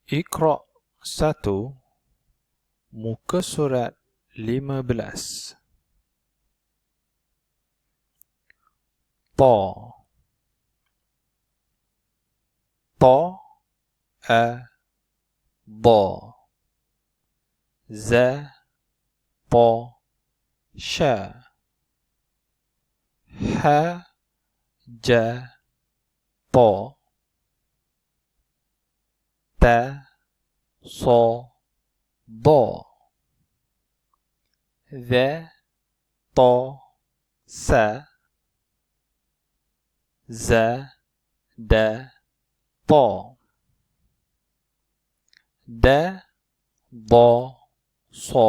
Iqra 1, Muka Surat 15. Ta, ta, a, ba, za, pa, sha, ha, ja, pa, ta, sa, ba, za, ta, sa, za, da, pa, da, ba, sa,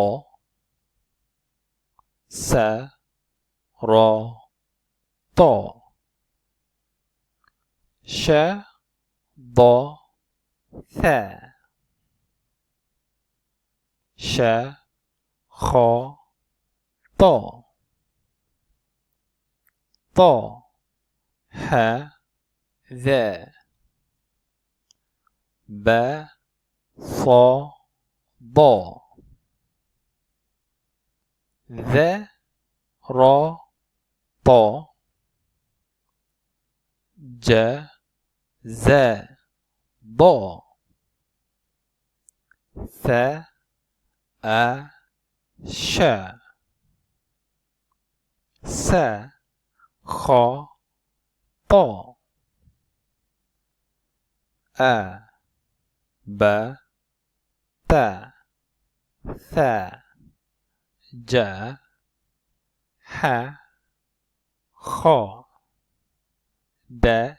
sa, ra, ta, sha, ba, tha, sha, kha, ta, ta, ha, za, ba, fa, ba, za, ra, ta, ja, za, ba, tha, a, sha, sa, kha, ta, a, ba, ta, tha, ja, ha, kha, da,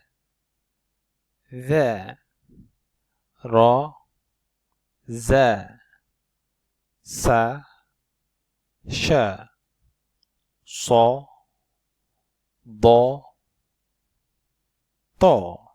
za, ra, za, sa, sha, sa, ba, ta.